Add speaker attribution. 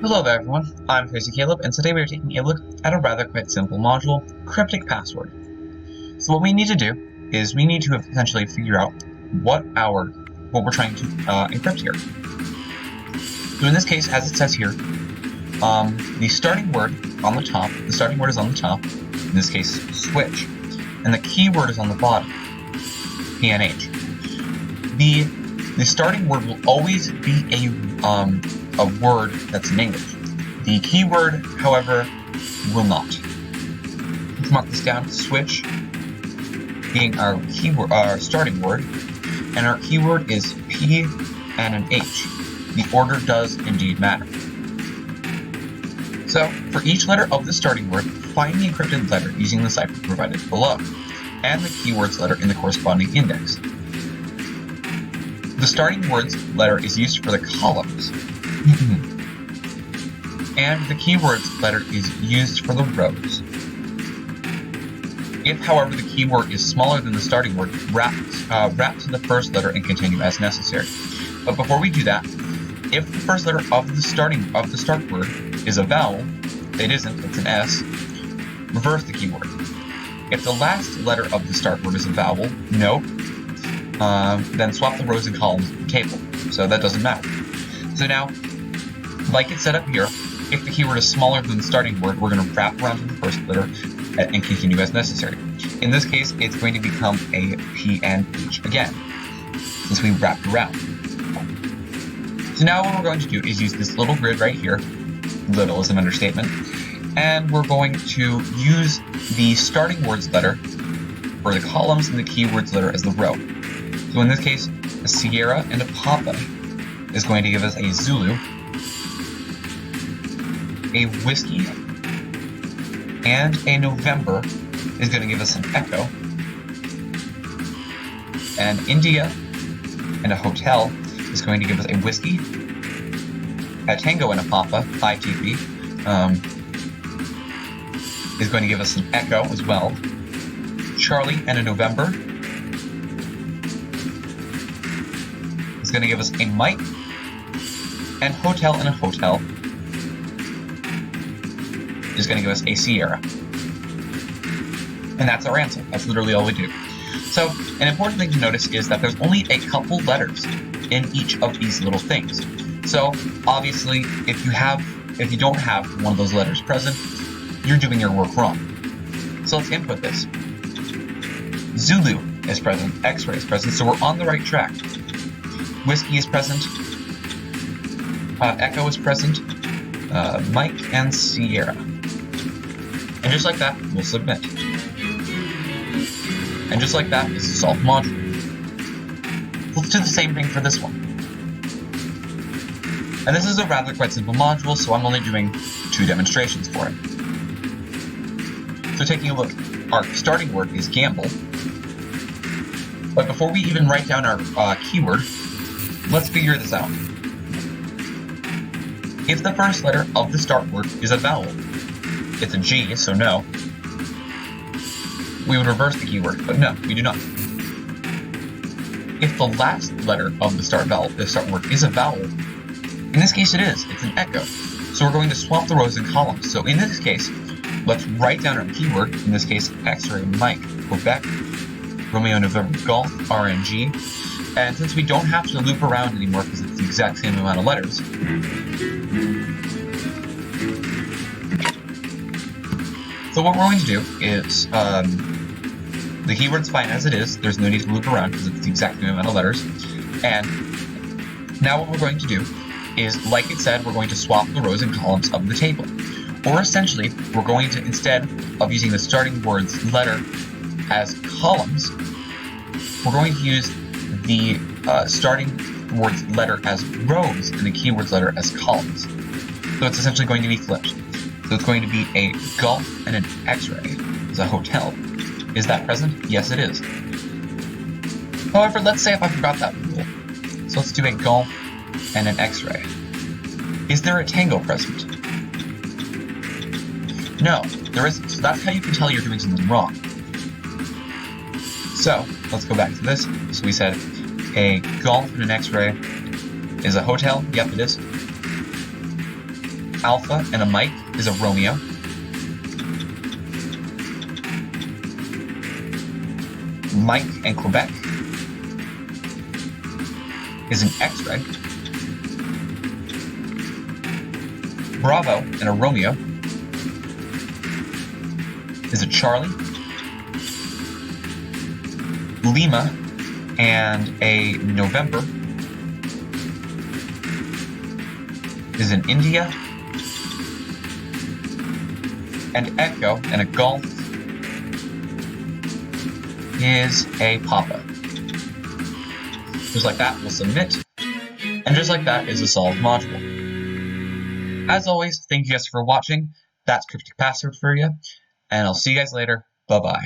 Speaker 1: Hello there everyone, I'm Crazy Caleb, and today we are taking a look at a rather quite simple module, Cryptic Password. So what we need to do is we need to essentially figure out what we're trying to encrypt here. So in this case, as it says here, the starting word is on the top, in this case switch, and the keyword is on the bottom, PNH. The starting word will always be a word that's in English. The keyword, however, will not. Let's mark this down. Switch being our keyword, our starting word, and our keyword is P and an H. The order does indeed matter. So, for each letter of the starting word, find the encrypted letter using the cipher provided below, and the keyword's letter in the corresponding index. The starting word's letter is used for the columns, and the keyword's letter is used for the rows. If, however, the keyword is smaller than the starting word, wrap to the first letter and continue as necessary. But before we do that, if the first letter of the start word is a vowel, it isn't, it's an S, reverse the keyword. If the last letter of the start word is a vowel, no, then swap the rows and columns of the table. So that doesn't matter. So now, like it's set up here, if the keyword is smaller than the starting word, we're going to wrap around to the first letter and continue as necessary. In this case, it's going to become a P and H again, since we wrapped around. So now what we're going to do is use this little grid right here, little is an understatement, and we're going to use the starting word's letter for the columns and the keyword's letter as the row. So in this case, a Sierra and a Papa is going to give us a Zulu, a Whiskey, and a November is going to give us an Echo, and India and a Hotel is going to give us a Whiskey, a Tango and a Papa, ITP, is going to give us an Echo as well, Charlie and a November is going to give us a Mike, and Hotel and a Hotel is going to give us a Sierra. And that's our answer. That's literally all we do. So, an important thing to notice is that there's only a couple letters in each of these little things. So, obviously, if you don't have one of those letters present, you're doing your work wrong. So let's input this. Zulu is present, X-ray is present, so we're on the right track. Whiskey is present, Echo is present, Mike and Sierra. And just like that, we'll submit. And just like that, this is a solved module. Let's do the same thing for this one. And this is a rather quite simple module, so I'm only doing 2 demonstrations for it. So taking a look, our starting word is gamble. But before we even write down our keyword, let's figure this out. If the first letter of the start word is a vowel, it's a G, so no, we would reverse the keyword, but no, we do not. If the last letter of the start word is a vowel, in this case it is, it's an Echo. So we're going to swap the rows and columns. So in this case, let's write down our keyword, in this case, X-ray, Mike, Quebec, Romeo, November, Golf, RNG, and since we don't have to loop around anymore because it's the exact same amount of letters, so what we're going to do is, the keyword's fine as it is, there's no need to loop around because it's the exact same amount of letters, and now what we're going to do is, like it said, we're going to swap the rows and columns of the table. Or essentially, we're going to, instead of using the starting word's letter as columns, we're going to use the starting word's letter as rows and the keyword's letter as columns. So it's essentially going to be flipped. So it's going to be a golf and an X-ray as a hotel. Is that present? Yes, it is. However, let's say if I forgot that rule. So let's do a golf and an X-ray. Is there a tango present? No, there isn't. So that's how you can tell you're doing something wrong. So, let's go back to this. So we said a golf and an X-ray is a hotel. Yep, it is. Alpha and a Mike is a Romeo. Mike and Quebec is an X-ray. Bravo and a Romeo is a Charlie. Lima and a November is an India. And Echo and a Golf is a Papa. Just like that, we'll submit. And just like that is a solved module. As always, thank you guys for watching. That's Cryptic Password for you. And I'll see you guys later. Bye-bye.